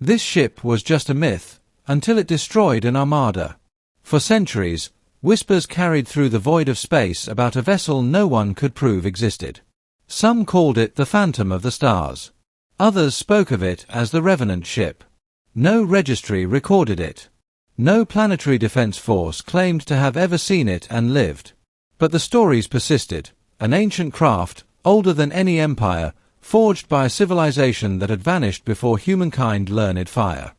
This ship was just a myth, until it destroyed an armada. For centuries, whispers carried through the void of space about a vessel no one could prove existed. Some called it the Phantom of the Stars. Others spoke of it as the Revenant ship. No registry recorded it. No planetary defense force claimed to have ever seen it and lived. But the stories persisted, an ancient craft, older than any empire, forged by a civilization that had vanished before humankind learned fire.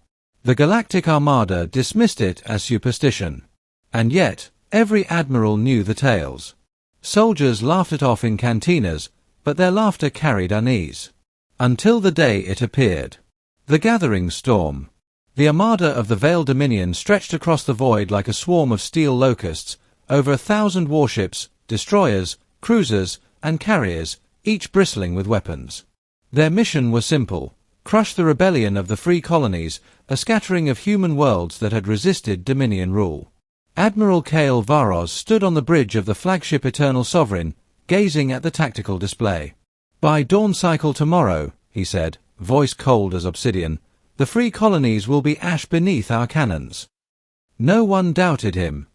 The Galactic Armada dismissed it as superstition. And yet, every admiral knew the tales. Soldiers laughed it off in cantinas, but their laughter carried unease. Until the day it appeared. The gathering storm. The Armada of the Veiled Dominion stretched across the void like a swarm of steel locusts, over 1,000 warships, destroyers, cruisers, and carriers, each bristling with weapons. Their mission was simple: crush the rebellion of the free colonies, a scattering of human worlds that had resisted Dominion rule. Admiral Kale Varos stood on the bridge of the flagship Eternal Sovereign, gazing at the tactical display. "By dawn cycle tomorrow," he said, voice cold as obsidian, "the free colonies will be ash beneath our cannons." No one doubted him.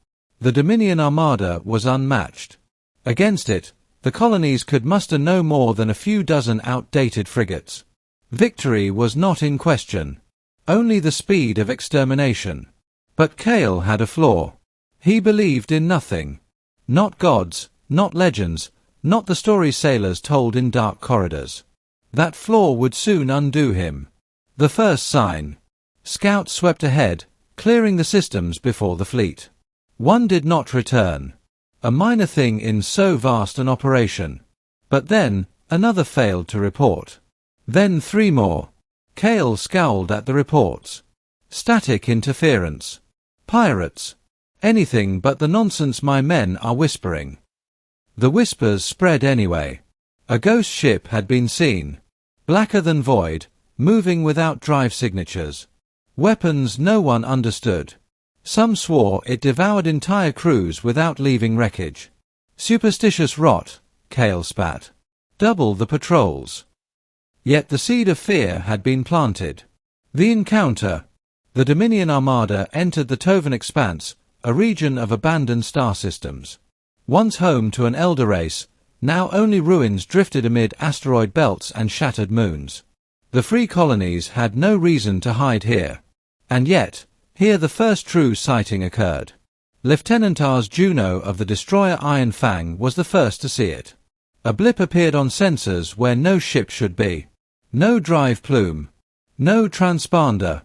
The Dominion Armada was unmatched. Against it, the colonies could muster no more than a few dozen outdated frigates. Victory was not in question. Only the speed of extermination. But Kale had a flaw. He believed in nothing. Not gods, not legends, not the stories sailors told in dark corridors. That flaw would soon undo him. The first sign. Scouts swept ahead, clearing the systems before the fleet. One did not return. A minor thing in so vast an operation. But then, another failed to report. Then 3 more. Kale scowled at the reports. Static interference. Pirates. Anything but the nonsense my men are whispering. The whispers spread anyway. A ghost ship had been seen. Blacker than void, moving without drive signatures. Weapons no one understood. Some swore it devoured entire crews without leaving wreckage. Superstitious rot, Kale spat. Double the patrols. Yet the seed of fear had been planted. The encounter. The Dominion Armada entered the Tovan Expanse, a region of abandoned star systems. Once home to an elder race, now only ruins drifted amid asteroid belts and shattered moons. The free colonies had no reason to hide here. And yet, here the first true sighting occurred. Lieutenant Ars Juno of the destroyer Iron Fang was the first to see it. A blip appeared on sensors where no ship should be. No drive plume. No transponder.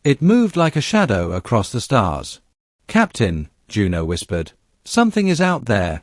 It moved like a shadow across the stars. "Captain," Juno whispered, "something is out there."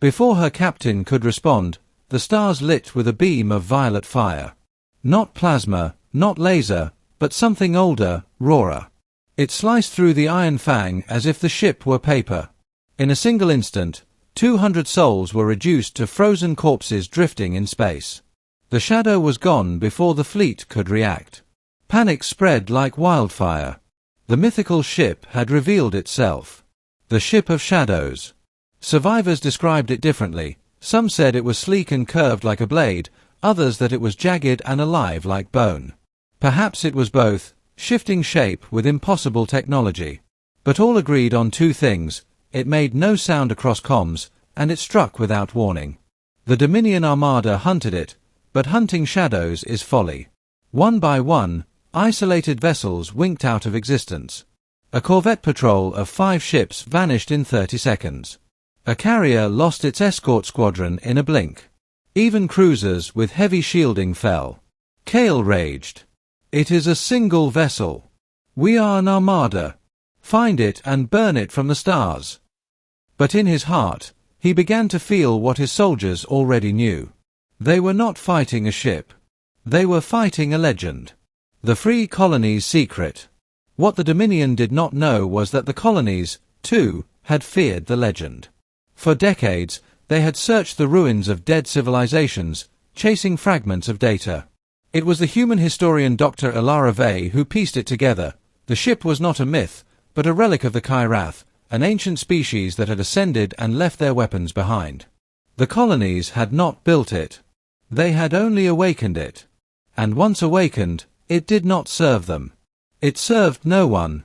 Before her captain could respond, the stars lit with a beam of violet fire. Not plasma, not laser, but something older, rawer. It sliced through the Iron Fang as if the ship were paper. In a single instant, 200 souls were reduced to frozen corpses drifting in space. The shadow was gone before the fleet could react. Panic spread like wildfire. The mythical ship had revealed itself. The Ship of Shadows. Survivors described it differently. Some said it was sleek and curved like a blade, others that it was jagged and alive like bone. Perhaps it was both, shifting shape with impossible technology. But all agreed on 2 things: it made no sound across comms, and it struck without warning. The Dominion Armada hunted it, but hunting shadows is folly. One by one, isolated vessels winked out of existence. A corvette patrol of 5 ships vanished in 30 seconds. A carrier lost its escort squadron in a blink. Even cruisers with heavy shielding fell. Kale raged. "It is a single vessel. We are an armada. Find it and burn it from the stars." But in his heart, he began to feel what his soldiers already knew. They were not fighting a ship. They were fighting a legend. The free colonies' secret. What the Dominion did not know was that the colonies, too, had feared the legend. For decades, they had searched the ruins of dead civilizations, chasing fragments of data. It was the human historian Dr. Ilara Vey who pieced it together. The ship was not a myth, but a relic of the Kyrath, an ancient species that had ascended and left their weapons behind. The colonies had not built it. They had only awakened it. And once awakened, it did not serve them. It served no one.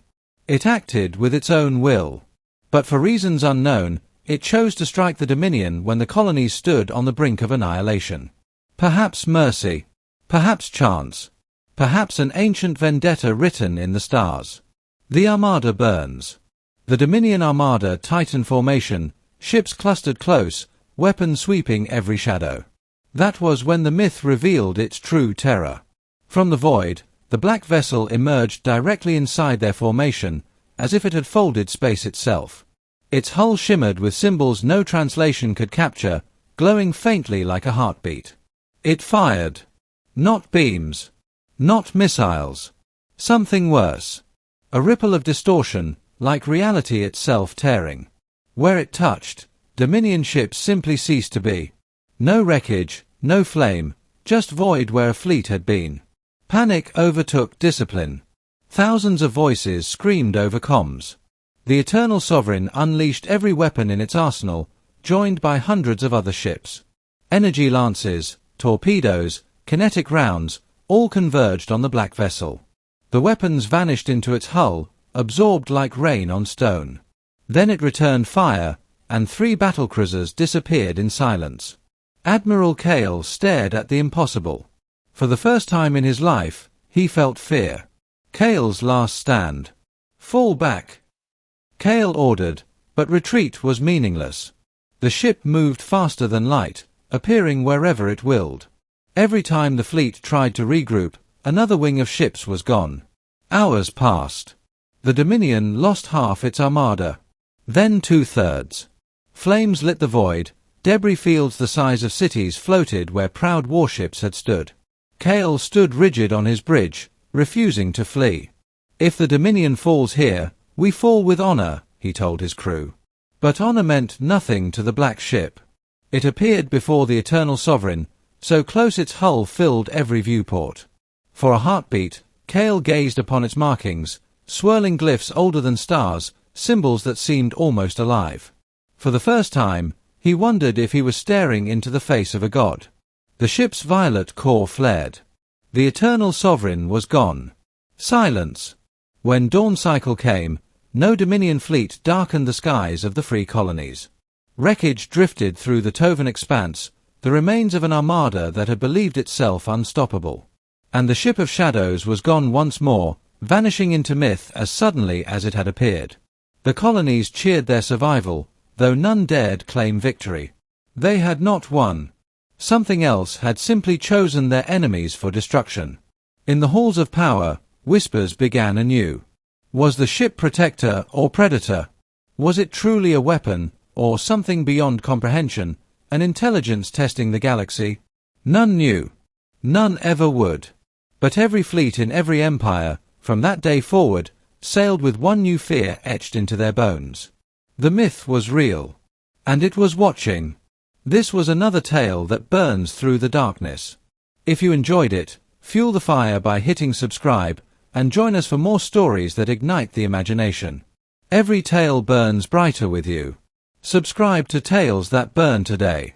It acted with its own will. But for reasons unknown, it chose to strike the Dominion when the colonies stood on the brink of annihilation. Perhaps mercy. Perhaps chance. Perhaps an ancient vendetta written in the stars. The Armada burns. The Dominion Armada Titan formation, ships clustered close, weapons sweeping every shadow. That was when the myth revealed its true terror. From the void, the black vessel emerged directly inside their formation, as if it had folded space itself. Its hull shimmered with symbols no translation could capture, glowing faintly like a heartbeat. It fired. Not beams. Not missiles. Something worse. A ripple of distortion, like reality itself tearing. Where it touched, Dominion ships simply ceased to be. No wreckage, no flame, just void where a fleet had been. Panic overtook discipline. Thousands of voices screamed over comms. The Eternal Sovereign unleashed every weapon in its arsenal, joined by hundreds of other ships. Energy lances, torpedoes, kinetic rounds, all converged on the black vessel. The weapons vanished into its hull, absorbed like rain on stone. Then it returned fire, and 3 battlecruisers disappeared in silence. Admiral Cale stared at the impossible. For the first time in his life, he felt fear. Cale's last stand. Fall back. Cale ordered, but retreat was meaningless. The ship moved faster than light, appearing wherever it willed. Every time the fleet tried to regroup, another wing of ships was gone. Hours passed. The Dominion lost half its armada. Then 2/3. Flames lit the void, debris fields the size of cities floated where proud warships had stood. Cale stood rigid on his bridge, refusing to flee. If the Dominion falls here, we fall with honor, he told his crew. But honor meant nothing to the black ship. It appeared before the Eternal Sovereign, so close its hull filled every viewport. For a heartbeat, Cale gazed upon its markings, swirling glyphs older than stars, symbols that seemed almost alive. For the first time, he wondered if he was staring into the face of a god. The ship's violet core flared. The Eternal Sovereign was gone. Silence. When dawn cycle came, no Dominion fleet darkened the skies of the free colonies. Wreckage drifted through the Tovan expanse, the remains of an armada that had believed itself unstoppable. And the ship of shadows was gone once more, vanishing into myth as suddenly as it had appeared. The colonies cheered their survival, though none dared claim victory. They had not won. Something else had simply chosen their enemies for destruction. In the halls of power, whispers began anew. Was the ship protector or predator? Was it truly a weapon, or something beyond comprehension, an intelligence testing the galaxy? None knew. None ever would. But every fleet in every empire, from that day forward, sailed with one new fear etched into their bones. The myth was real. And it was watching. This was another tale that burns through the darkness. If you enjoyed it, fuel the fire by hitting subscribe, and join us for more stories that ignite the imagination. Every tale burns brighter with you. Subscribe to Tales That Burn today.